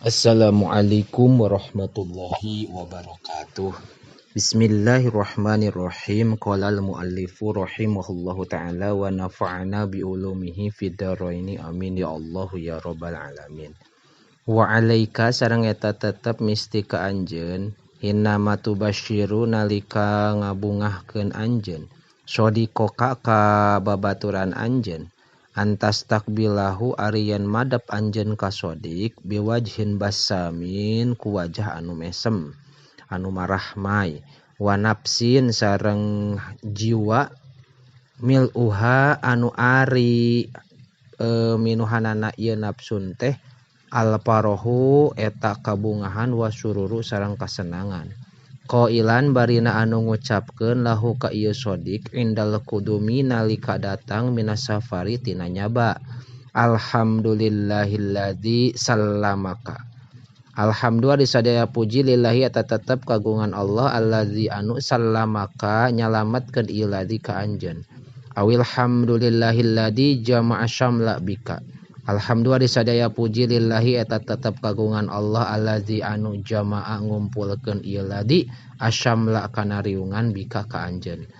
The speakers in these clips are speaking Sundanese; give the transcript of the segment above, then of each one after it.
Assalamualaikum warahmatullahi wabarakatuh. Bismillahirrahmanirrahim. Qalal muallifu rahimahullahu ta'ala wa nafa'ana bi ulumihi fid dharaini amin ya Allah ya rabbal alamin. Wa alaika sareng eta tetep misti ka anjeun hinna tubasyiru nalika ngabungahkeun anjeun sodikoka ka babaturan anjeun antas takbilahu arian madap anjeun ka sodik biwajhin basamin ku wajah anu mesem anu marahmai wa nafsin sareng jiwa miluha anu ari minuhanana ieu nafsun teh alparohu eta kabungahan wasururu sareng kasenangan qailan barina anu ngucapkeun lahu ka ieu sodik indal qudumi nalika datang minas safari tina nyaba alhamdulillahilladzi sallamaka. Alhamdulillah disadaya puji lillahi eta tetep kagungan Allah alladzi anu sallamaka nyalametkeun ieu ladzi ka anjeun awil hamdulillahilladzi jama'a syamla bika. Alhamdulillah disadaya puji lillahi eta tetep kagungan Allah allazi anu jama'a ngumpulkeun ieu ladzi asyamla kana riungan bika ka anjeun.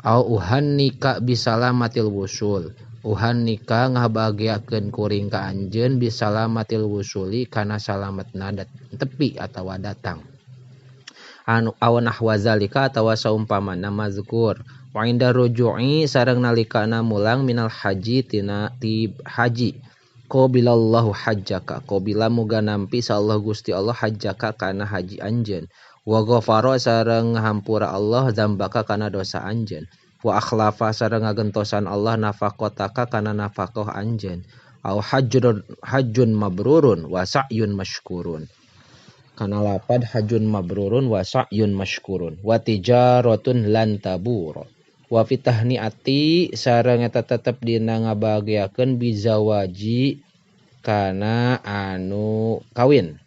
Au uhannika bisalamatil wusul. Uhannika ngabahagiakeun kuring ka anjeun bisalamatil wusuli kana salametna tepi atawa datang. Anu awanah wazalika atawa saumpamana mazkur. Wa inda ruju'i sareng nalikana mulang minal haji tina ti haji. Qabilallahu hajjaka qabila muga nampi sallallahu Gusti Allah hajjaka kana haji anjeun wa ghafara sareng ngahampura Allah zambaka kana dosa anjeun wa akhlafa sareng ngagentosan Allah nafaqataka kana nafaqah anjeun au hajjun mabrurun wa sa'yun mashkurun kana lapad hajjun mabrurun wa sa'yun mashkurun wa tijaratun lan tabur wa fitahni ati sareng eta tetep dina ngabahagiakeun bizawaji kana anu kawin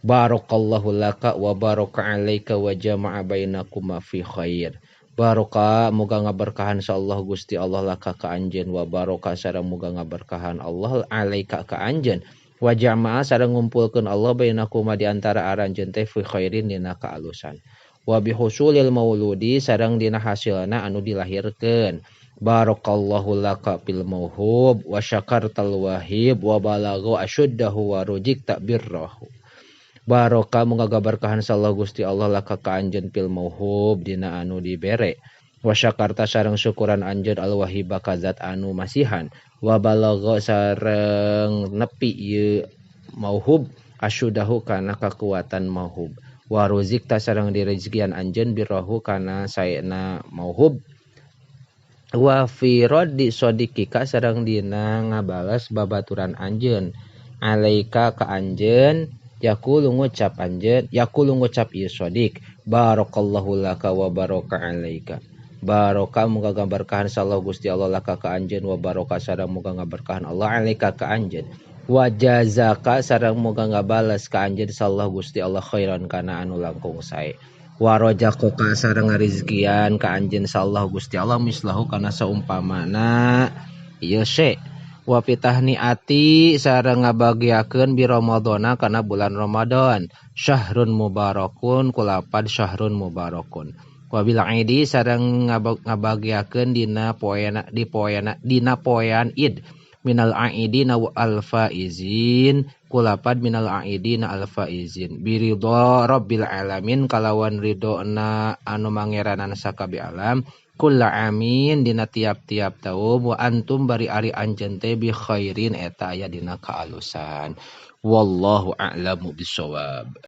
barakallahu laka wa baraka alaika wa jama'a bainakuma fi khair. Baraka muga ngaberkahan sallallahu Gusti Allah laka ka anjeun wa baraka sareng muga ngaberkahan Allah alaika ka anjeun wa jama'a sareng ngumpulkeun Allah bainakuma di antara aranjeun teh fi khairin dina kaalusan. Wa bihusulil mauludi sareng dina hasilna anu dilahirkeun barakallahu laka fil mauhub wa syakartal wahib wa balagha asyuddahu wa rujikta birrahu. Baraka muga gaberkahan sallallahu Gusti Allah laka ka anjeun fil mauhub dina anu dibere wa syakarta sareng syukuran anjeun al wahiba ka zat anu masihan wa balagha sareng nepi ieu mauhub asyuddahu kana kakuatan mauhub wa ruzikta sareng direzkian anjeun birrahu kana saena mauhub wa fi raddi sodikika sareng dina ngabales babaturan anjeun alaika ka anjeun yaqulu ngucap ieu sodik barakallahu laka wa baraka alaika. Baraka muga ngaberkahan sallallahu Gusti Allah laka ka anjeun wa baraka sareng muga ngaberkahan Allah alaika ka anjeun wa jazaka sareng muga ngabales ka anjeun sallallahu Gusti Allah khairan kana anu langkung sae wa rajakoka sareng ngarizkian ka anjeun sallallahu Gusti Allah mislahu kana saumpamana ieu se wa fitahni ati sareng ngabagiakeun bi ramadhana kana bulan Ramadan syahrun mubarakun kulapad syahrun mubarakun wa bil aidi sareng ngabagiakeun dina poean id minal aidina wal faizin kulapad minal aidina al faizin biridha rabbil alamin kalawan ridona anu mangeranan sakabeh alam kulla amin dina tiap-tiap taun wa antum bari ari anjeun teh bi khairin eta aya dina kaalusan wallahu a'lamu bissawab.